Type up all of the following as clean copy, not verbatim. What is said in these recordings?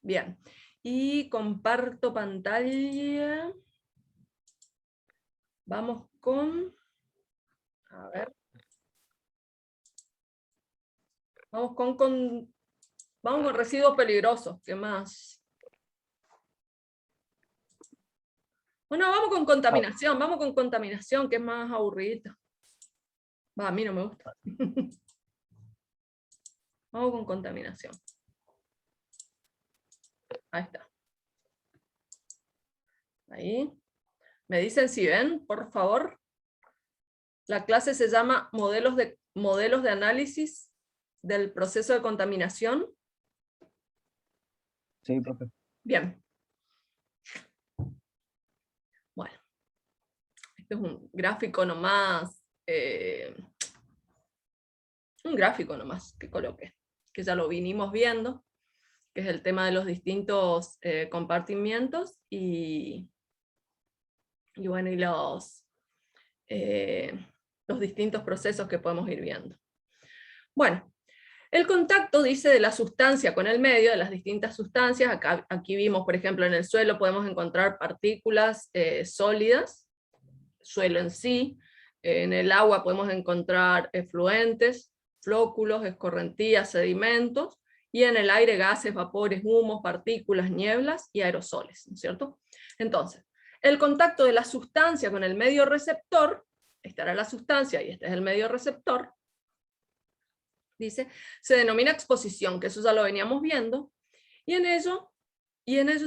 Bien. Y comparto pantalla. Vamos con... A ver. Vamos con residuos peligrosos. ¿Qué más? Bueno, vamos con contaminación. Vamos con contaminación, que es más aburrido. Va, a mí no me gusta. Vamos con contaminación. Ahí está. Ahí. ¿Me dicen si ven, por favor? La clase se llama modelos de análisis del proceso de contaminación. Sí, profe. Bien. Bueno. Este es un gráfico nomás. Un gráfico nomás que coloqué. Que ya lo vinimos viendo. Que es el tema de los distintos compartimientos. Y bueno, y los distintos procesos que podemos ir viendo. Bueno, el contacto, dice, de la sustancia con el medio, de las distintas sustancias. Aquí vimos, por ejemplo, en el suelo podemos encontrar partículas sólidas, suelo en sí. En el agua podemos encontrar efluentes, flóculos, escorrentías, sedimentos, y en el aire gases, vapores, humos, partículas, nieblas y aerosoles, ¿no es cierto? Entonces, el contacto de la sustancia con el medio receptor, esta era la sustancia y este es el medio receptor, dice, se denomina exposición, que eso ya lo veníamos viendo, y en ello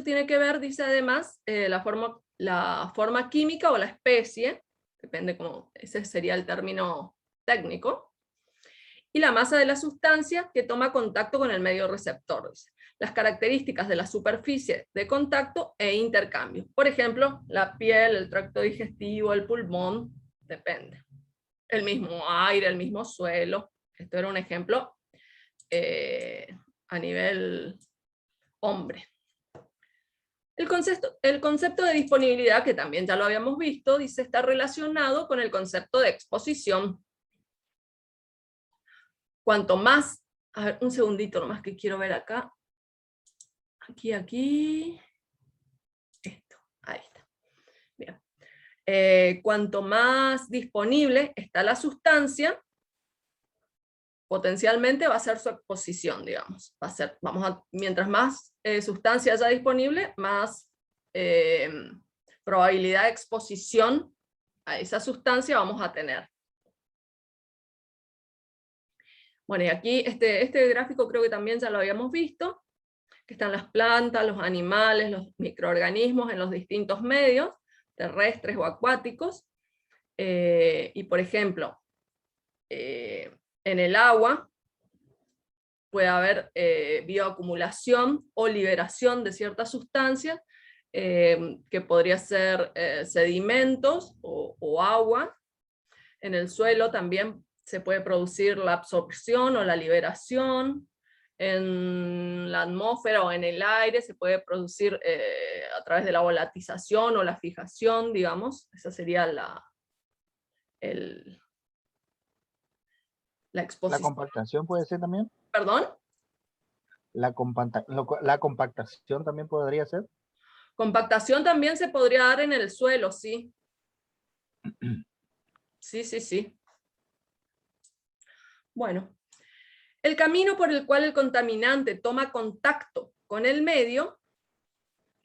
tiene que ver, dice además, la forma química o la especie, depende cómo, ese sería el término técnico, y la masa de la sustancia que toma contacto con el medio receptor, dice. Las características de la superficie de contacto e intercambio. Por ejemplo, la piel, el tracto digestivo, el pulmón, depende. El mismo aire, el mismo suelo. Esto era un ejemplo a nivel hombre. El concepto de disponibilidad, que también ya lo habíamos visto, dice, está relacionado con el concepto de exposición. Cuanto más, a ver, un segundito nomás que quiero ver acá. Aquí. Esto, ahí está. Bien. Cuanto más disponible está la sustancia, potencialmente va a ser su exposición, digamos. Va a ser, mientras más sustancia haya disponible, más probabilidad de exposición a esa sustancia vamos a tener. Bueno, y aquí este gráfico creo que también ya lo habíamos visto, que están las plantas, los animales, los microorganismos en los distintos medios, terrestres o acuáticos. Y por ejemplo, en el agua puede haber bioacumulación o liberación de ciertas sustancias, que podría ser sedimentos o agua. En el suelo también se puede producir la absorción o la liberación. En la atmósfera o en el aire se puede producir a través de la volatización o la fijación, digamos. Esa sería la exposición. ¿La compactación puede ser también? ¿Perdón? ¿La compactación también podría ser? Compactación también se podría dar en el suelo, sí. Sí. Bueno, el camino por el cual el contaminante toma contacto con el medio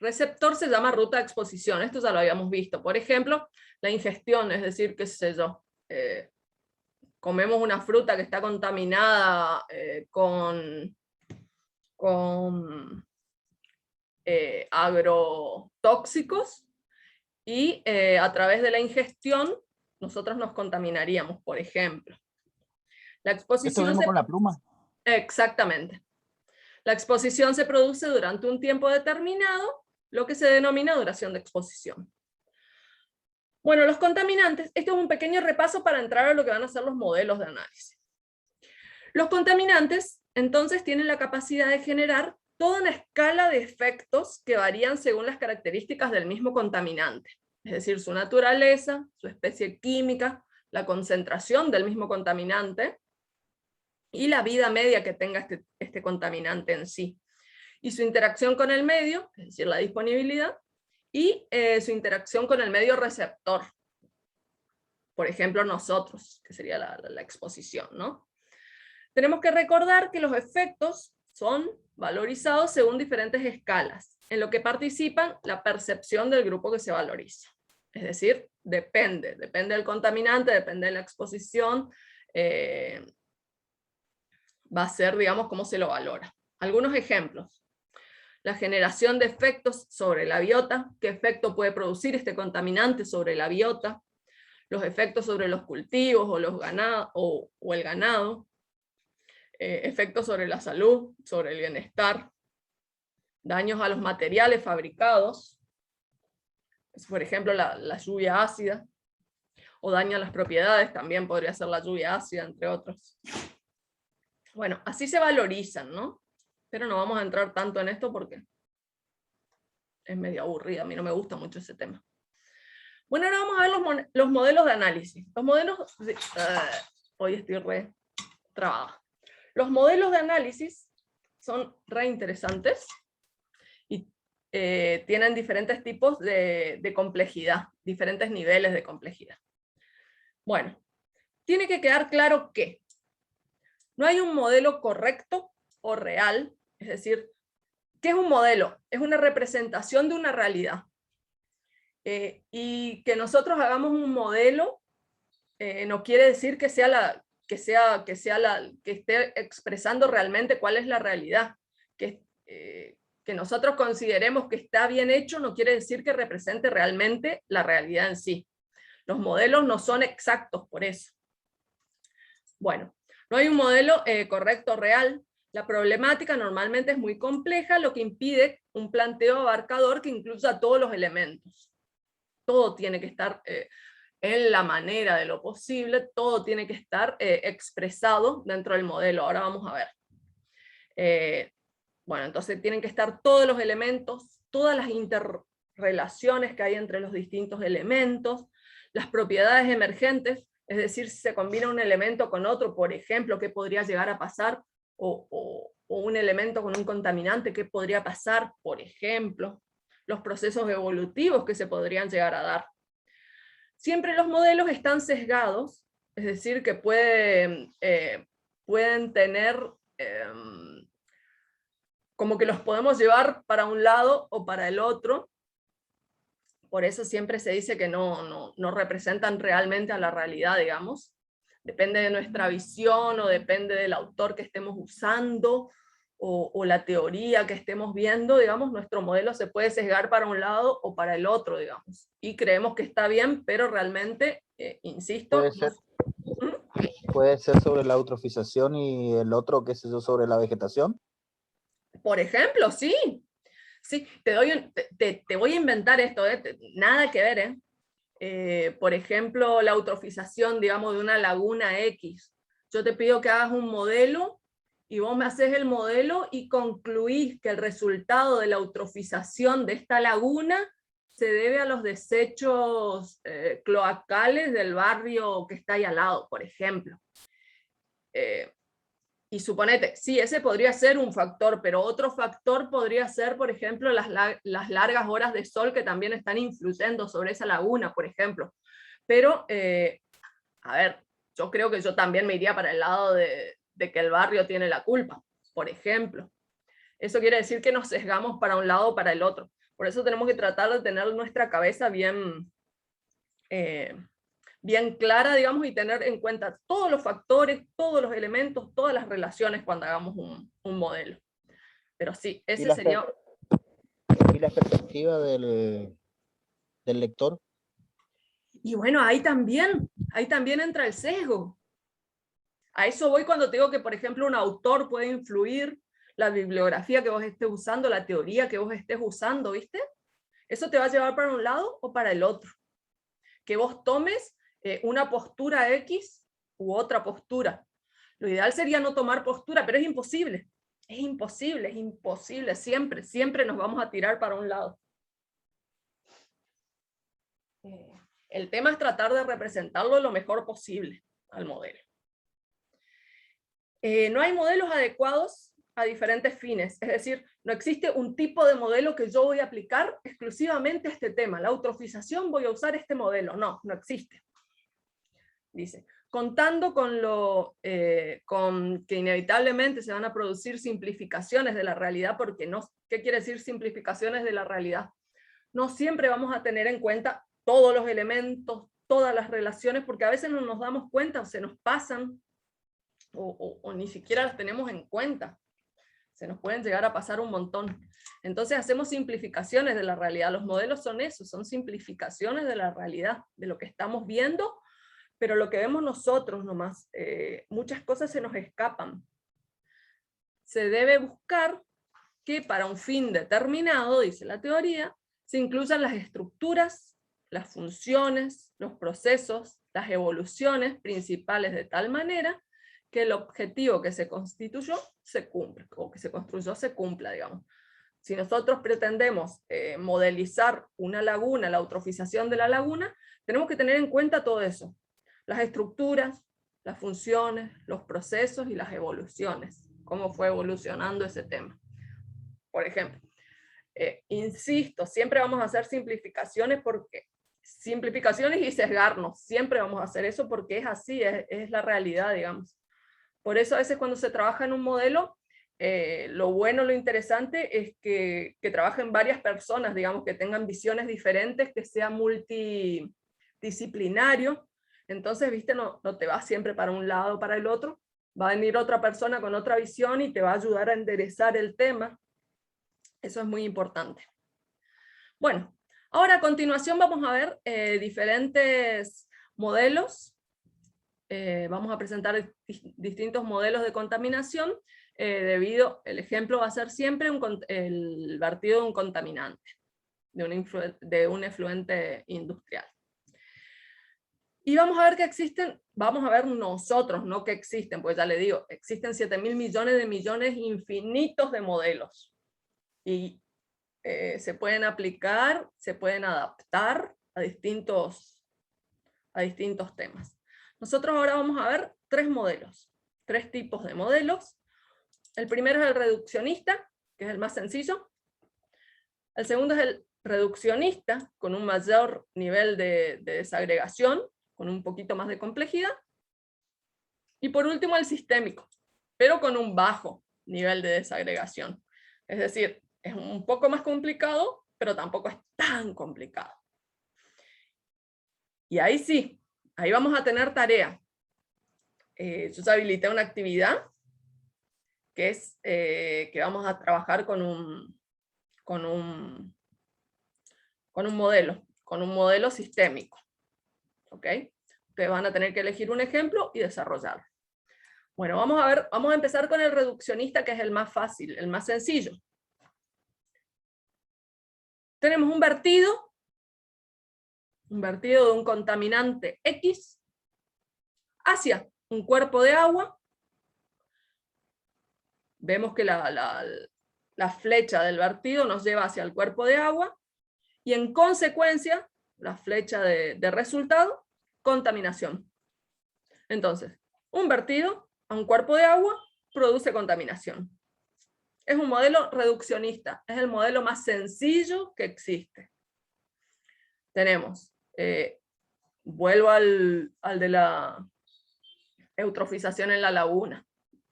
receptor se llama ruta de exposición. Esto ya lo habíamos visto. Por ejemplo, la ingestión, es decir, qué sé yo, comemos una fruta que está contaminada con agrotóxicos, y a través de la ingestión nosotros nos contaminaríamos, por ejemplo. La exposición Esto vemos con la pluma. Exactamente. La exposición se produce durante un tiempo determinado, lo que se denomina duración de exposición. Bueno, los contaminantes, esto es un pequeño repaso para entrar a lo que van a ser los modelos de análisis. Los contaminantes, entonces, tienen la capacidad de generar toda una escala de efectos que varían según las características del mismo contaminante, es decir, su naturaleza, su especie química, la concentración del mismo contaminante y la vida media que tenga este contaminante en sí. y su interacción con el medio, es decir, la disponibilidad, y su interacción con el medio receptor. Por ejemplo, nosotros, que sería la exposición, ¿no? Tenemos que recordar que los efectos son valorizados según diferentes escalas, en lo que participan la percepción del grupo que se valoriza. Es decir, depende del contaminante, depende de la exposición, va a ser, digamos, cómo se lo valora. Algunos ejemplos. La generación de efectos sobre la biota, qué efecto puede producir este contaminante sobre la biota, los efectos sobre los cultivos o el ganado, efectos sobre la salud, sobre el bienestar, daños a los materiales fabricados, por ejemplo la lluvia ácida, o daño a las propiedades, también podría ser la lluvia ácida, entre otros. Bueno, así se valorizan, ¿no? Pero no vamos a entrar tanto en esto porque es medio aburrido, a mí no me gusta mucho ese tema. Bueno, ahora vamos a ver los modelos de análisis. Los modelos... hoy estoy re trabada. Los modelos de análisis son re interesantes y tienen diferentes tipos de complejidad, diferentes niveles de complejidad. Bueno, tiene que quedar claro que no hay un modelo correcto o real, es decir, ¿qué es un modelo? Es una representación de una realidad. Y que nosotros hagamos un modelo no quiere decir que esté expresando realmente cuál es la realidad. Que nosotros consideremos que está bien hecho no quiere decir que represente realmente la realidad en sí. Los modelos no son exactos por eso. Bueno, no hay un modelo correcto real. La problemática normalmente es muy compleja, lo que impide un planteo abarcador que incluya todos los elementos. Todo tiene que estar en la manera de lo posible, todo tiene que estar expresado dentro del modelo. Ahora vamos a ver. Bueno, entonces tienen que estar todos los elementos, todas las interrelaciones que hay entre los distintos elementos, las propiedades emergentes, es decir, si se combina un elemento con otro, por ejemplo, qué podría llegar a pasar, o un elemento con un contaminante, qué podría pasar, por ejemplo, los procesos evolutivos que se podrían llegar a dar. Siempre los modelos están sesgados, es decir, que pueden tener, como que los podemos llevar para un lado o para el otro. Por eso siempre se dice que no representan realmente a la realidad, digamos. Depende de nuestra visión o depende del autor que estemos usando o la teoría que estemos viendo, digamos, nuestro modelo se puede sesgar para un lado o para el otro, digamos. Y creemos que está bien, pero realmente, insisto... Puede ser sobre la eutrofización y el otro, qué sé yo, sobre la vegetación. Por ejemplo, sí. Sí, te voy a inventar esto, nada que ver. Por ejemplo, la eutrofización, digamos, de una laguna X. Yo te pido que hagas un modelo y vos me haces el modelo y concluís que el resultado de la eutrofización de esta laguna se debe a los desechos cloacales del barrio que está ahí al lado, por ejemplo. Y suponete, sí, ese podría ser un factor, pero otro factor podría ser, por ejemplo, las largas horas de sol que también están influyendo sobre esa laguna, por ejemplo. Pero, a ver, yo creo que yo también me iría para el lado de que el barrio tiene la culpa, por ejemplo. Eso quiere decir que nos sesgamos para un lado o para el otro. Por eso tenemos que tratar de tener nuestra cabeza bien clara, digamos, y tener en cuenta todos los factores, todos los elementos, todas las relaciones cuando hagamos un modelo. Pero sí, ese sería... ¿Y la perspectiva del lector? Y bueno, ahí también entra el sesgo. A eso voy cuando te digo que, por ejemplo, un autor puede influir, la bibliografía que vos estés usando, la teoría que vos estés usando, ¿viste? Eso te va a llevar para un lado o para el otro. Que vos tomes una postura X u otra postura. Lo ideal sería no tomar postura, pero es imposible. Es imposible. Siempre nos vamos a tirar para un lado. El tema es tratar de representarlo lo mejor posible al modelo. No hay modelos adecuados a diferentes fines. Es decir, no existe un tipo de modelo que yo voy a aplicar exclusivamente a este tema. La eutrofización voy a usar este modelo. No, no existe. Dice, contando con que inevitablemente se van a producir simplificaciones de la realidad, porque no, ¿qué quiere decir simplificaciones de la realidad? No siempre vamos a tener en cuenta todos los elementos, todas las relaciones, porque a veces no nos damos cuenta o se nos pasan, o ni siquiera las tenemos en cuenta. Se nos pueden llegar a pasar un montón. Entonces hacemos simplificaciones de la realidad. Los modelos son eso, son simplificaciones de la realidad, de lo que estamos viendo, pero lo que vemos nosotros nomás, muchas cosas se nos escapan. Se debe buscar que para un fin determinado, dice la teoría, se incluyan las estructuras, las funciones, los procesos, las evoluciones principales de tal manera que el objetivo que se constituyó se cumpla, o que se construyó se cumpla, digamos. Si nosotros pretendemos modelizar una laguna, la eutrofización de la laguna, tenemos que tener en cuenta todo eso. Las estructuras, las funciones, los procesos y las evoluciones. Cómo fue evolucionando ese tema. Por ejemplo, insisto, siempre vamos a hacer simplificaciones y sesgarnos. Siempre vamos a hacer eso porque es así, es la realidad, digamos. Por eso a veces cuando se trabaja en un modelo, lo bueno, lo interesante es que trabajen varias personas, digamos, que tengan visiones diferentes, que sea multidisciplinario. Entonces, viste, no te vas siempre para un lado o para el otro, va a venir otra persona con otra visión y te va a ayudar a enderezar el tema. Eso es muy importante. Bueno, ahora a continuación vamos a ver diferentes modelos. Vamos a presentar distintos modelos de contaminación, el ejemplo va a ser siempre el vertido de un contaminante, de un efluente industrial. Y vamos a ver que existen, vamos a ver nosotros, no que existen, pues ya le digo, existen 7.000 millones de millones infinitos de modelos. Y se pueden aplicar, se pueden adaptar a distintos temas. Nosotros ahora vamos a ver tres tipos de modelos. El primero es el reduccionista, que es el más sencillo. El segundo es el reduccionista, con un mayor nivel de desagregación, con un poquito más de complejidad. Y por último el sistémico, pero con un bajo nivel de desagregación. Es decir, es un poco más complicado, pero tampoco es tan complicado. Y ahí sí, ahí vamos a tener tarea. Yo ya habilité una actividad que es que vamos a trabajar con un modelo sistémico. ¿Ok? Ustedes van a tener que elegir un ejemplo y desarrollarlo. Bueno, vamos a empezar con el reduccionista, que es el más fácil, el más sencillo. Tenemos un vertido de un contaminante X hacia un cuerpo de agua. Vemos que la flecha del vertido nos lleva hacia el cuerpo de agua, y en consecuencia, la flecha de resultado, contaminación. Entonces, un vertido a un cuerpo de agua produce contaminación. Es un modelo reduccionista, es el modelo más sencillo que existe. Tenemos, vuelvo al de la eutrofización en la laguna,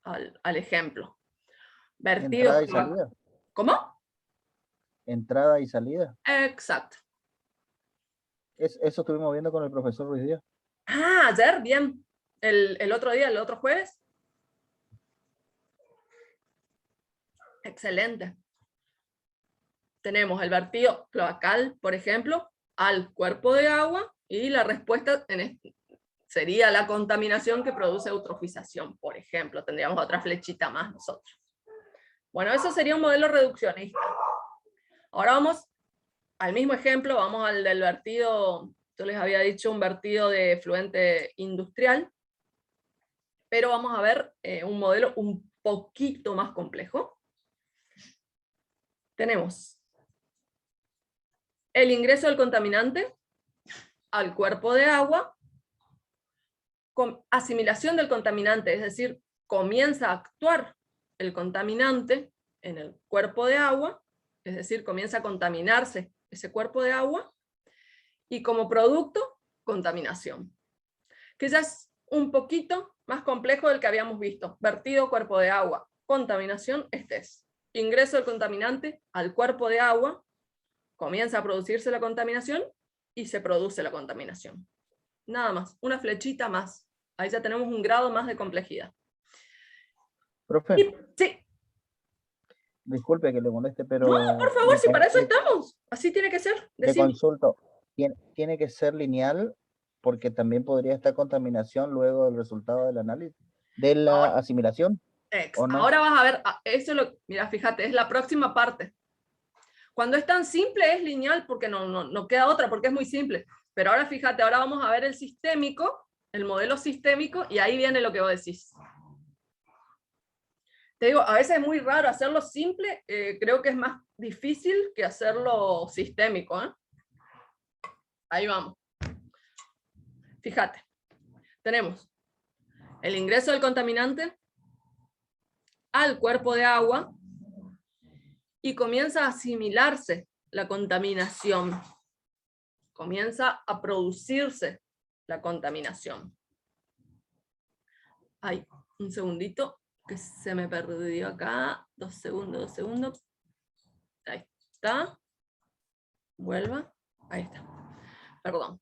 al ejemplo. Vertido. Entrada y salida. ¿Cómo? Entrada y salida. Exacto. Eso estuvimos viendo con el profesor Ruiz Díaz. Ah, ayer, bien. El otro día, el otro jueves. Excelente. Tenemos el vertido cloacal, por ejemplo, al cuerpo de agua, y la respuesta sería la contaminación que produce eutrofización, por ejemplo. Tendríamos otra flechita más nosotros. Bueno, eso sería un modelo reduccionista. Ahora vamos al mismo ejemplo, vamos al del vertido, yo les había dicho un vertido de efluente industrial, pero vamos a ver un modelo un poquito más complejo. Tenemos el ingreso del contaminante al cuerpo de agua, con asimilación del contaminante, es decir, comienza a actuar el contaminante en el cuerpo de agua, es decir, comienza a contaminarse ese cuerpo de agua, y como producto, contaminación. Que ya es un poquito más complejo del que habíamos visto. Vertido, cuerpo de agua, contaminación, este es. Ingreso del contaminante al cuerpo de agua, comienza a producirse la contaminación y se produce la contaminación. Nada más, una flechita más. Ahí ya tenemos un grado más de complejidad. Profe, Sí. disculpe que le moleste, pero... No, por favor, si para eso estamos. Así tiene que ser. Le consulto, ¿tiene que ser lineal? Porque también podría estar contaminación luego del resultado del análisis, de la asimilación, ¿o no? Ahora vas a ver, eso mira, fíjate, es la próxima parte. Cuando es tan simple es lineal porque no queda otra, porque es muy simple. Pero ahora fíjate, ahora vamos a ver el sistémico, el modelo sistémico, y ahí viene lo que vos decís. Te digo, a veces es muy raro hacerlo simple, creo que es más difícil que hacerlo sistémico, ¿eh? Ahí vamos. Fíjate, tenemos el ingreso del contaminante al cuerpo de agua y comienza a asimilarse la contaminación. Comienza a producirse la contaminación. Ay, un segundito, que se me perdió acá. 2 segundos, 2 segundos. Ahí está. Vuelva. Ahí está. Perdón.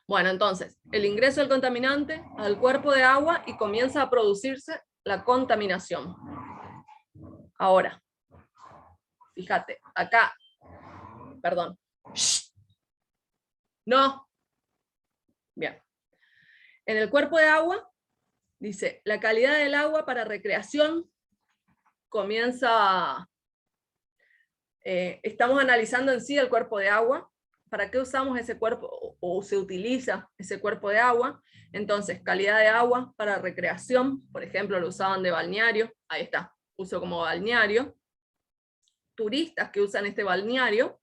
Bueno, entonces, el ingreso del contaminante al cuerpo de agua y comienza a producirse la contaminación. Ahora, fíjate, acá, perdón. No. Bien. En el cuerpo de agua, dice, la calidad del agua para recreación comienza, estamos analizando en sí el cuerpo de agua, ¿para qué usamos ese cuerpo o se utiliza ese cuerpo de agua? Entonces, calidad de agua para recreación, por ejemplo, lo usaban de balneario, ahí está, uso como balneario. Turistas que usan este balneario,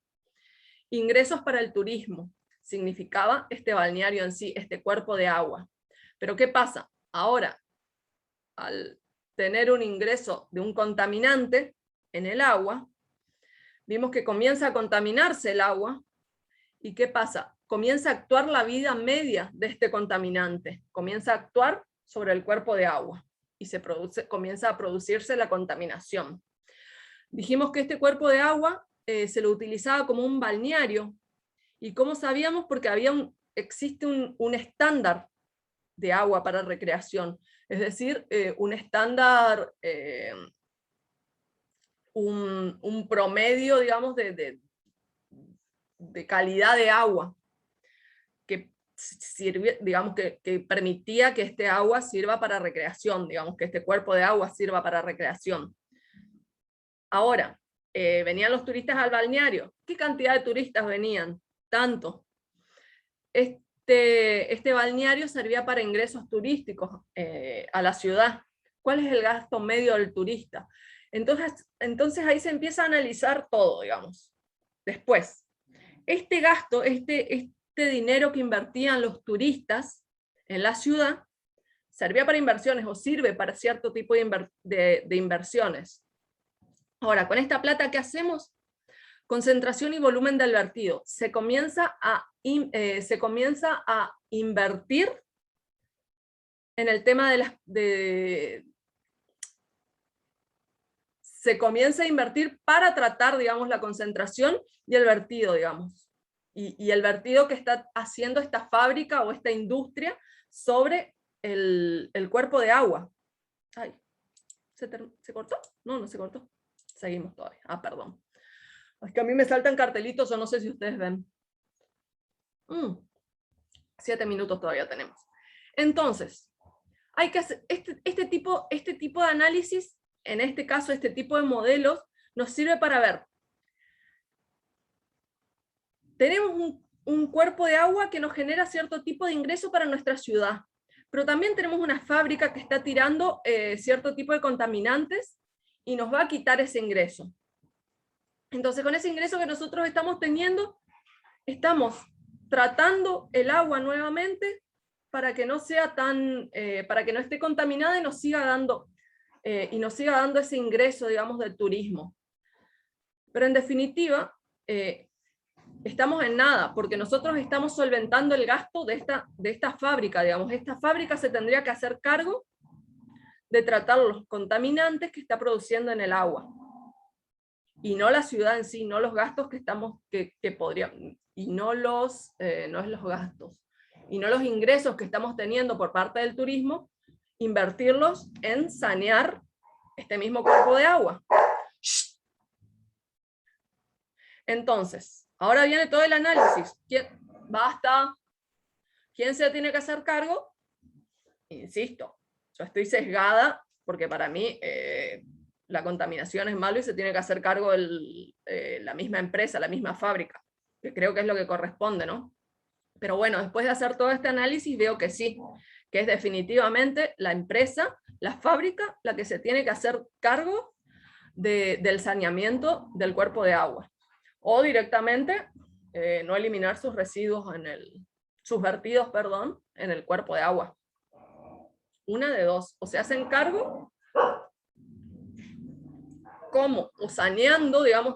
ingresos para el turismo, significaba este balneario en sí, este cuerpo de agua. Pero ¿qué pasa? Ahora, al tener un ingreso de un contaminante en el agua, vimos que comienza a contaminarse el agua, ¿y qué pasa? Comienza a actuar la vida media de este contaminante, comienza a actuar sobre el cuerpo de agua, y comienza a producirse la contaminación. Dijimos que este cuerpo de agua se lo utilizaba como un balneario, ¿y cómo sabíamos? Porque existe un estándar de agua para recreación, es decir, un estándar, un promedio, digamos, de calidad de agua, que sirve, digamos, que permitía que este agua sirva para recreación, digamos, que este cuerpo de agua sirva para recreación. Ahora, venían los turistas al balneario. ¿Qué cantidad de turistas venían? Tanto. Este balneario servía para ingresos turísticos a la ciudad. ¿Cuál es el gasto medio del turista? Entonces ahí se empieza a analizar todo, digamos. Después, este gasto, este dinero que invertían los turistas en la ciudad, servía para inversiones o sirve para cierto tipo de inversiones. Ahora, con esta plata, ¿qué hacemos? Concentración y volumen del vertido. Se comienza a invertir en el tema se comienza a invertir para tratar, digamos, la concentración y el vertido, digamos. Y el vertido que está haciendo esta fábrica o esta industria sobre el cuerpo de agua. Ay, ¿se cortó? No, no se cortó. Seguimos todavía. Ah, perdón. Es que a mí me saltan cartelitos, o no sé si ustedes ven. 7 minutos todavía tenemos. Entonces, hay que hacer este tipo de análisis, en este caso, este tipo de modelos, nos sirve para ver. Tenemos un cuerpo de agua que nos genera cierto tipo de ingreso para nuestra ciudad, pero también tenemos una fábrica que está tirando cierto tipo de contaminantes y nos va a quitar ese ingreso. Entonces, con ese ingreso que nosotros estamos teniendo, estamos tratando el agua nuevamente para que no sea para que no esté contaminada y nos siga dando y nos siga dando ese ingreso, digamos, del turismo. Pero en definitiva, estamos en nada, porque nosotros estamos solventando el gasto de esta fábrica, digamos. Esta fábrica se tendría que hacer cargo de tratar los contaminantes que está produciendo en el agua. Y no la ciudad en sí, no los gastos que podrían, y no los gastos, y no los ingresos que estamos teniendo por parte del turismo, invertirlos en sanear este mismo cuerpo de agua. Entonces, ahora viene todo el análisis. Basta. ¿Quién se tiene que hacer cargo? Insisto, yo estoy sesgada porque para mí la contaminación es malo y se tiene que hacer cargo la misma empresa, la misma fábrica, que creo que es lo que corresponde, ¿no? Pero bueno, después de hacer todo este análisis veo que sí, que es definitivamente la empresa, la fábrica, la que se tiene que hacer cargo del saneamiento del cuerpo de agua. O directamente no eliminar sus residuos sus vertidos, perdón, en el cuerpo de agua. Una de dos, o se hacen cargo, ¿cómo? O saneando, digamos,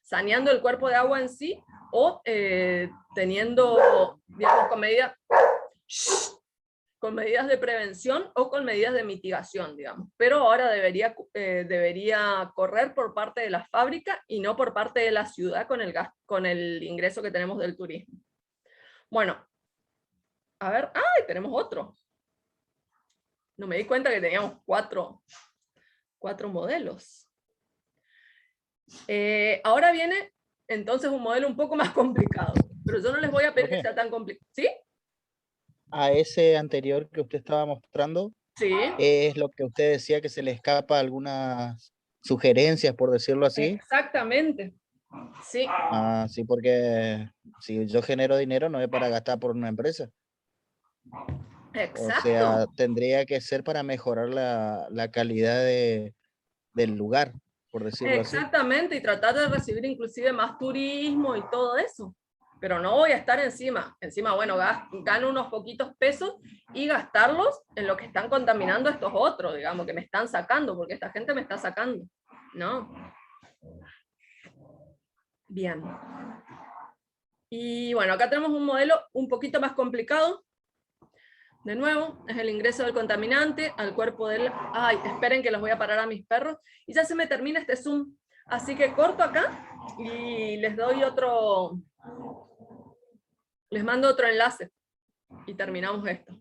saneando el cuerpo de agua en sí, o teniendo, digamos, con medidas de prevención o con medidas de mitigación, digamos. Pero ahora debería correr por parte de la fábrica y no por parte de la ciudad con el ingreso que tenemos del turismo. Bueno, a ver, ¡ay! Tenemos otro. No me di cuenta que teníamos cuatro modelos. Ahora viene entonces un modelo un poco más complicado, pero yo no les voy a pedir que sea tan complicado. ¿Sí? A ese anterior que usted estaba mostrando, Sí. es lo que usted decía que se le escapa algunas sugerencias, por decirlo así. Exactamente. Sí. Ah, sí, porque si yo genero dinero no es para gastar por una empresa. Exacto. O sea, tendría que ser para mejorar la calidad del lugar, por decirlo así. Exactamente, y tratar de recibir inclusive más turismo y todo eso. Pero no voy a estar encima, bueno, gano unos poquitos pesos y gastarlos en lo que están contaminando estos otros, digamos, que me están sacando, porque esta gente me está sacando, ¿no? Bien. Y bueno, acá tenemos un modelo un poquito más complicado. De nuevo, es el ingreso del contaminante al cuerpo del... Ay, esperen que los voy a parar a mis perros. Y ya se me termina este Zoom. Así que corto acá y les doy otro... Les mando otro enlace. Y terminamos esto.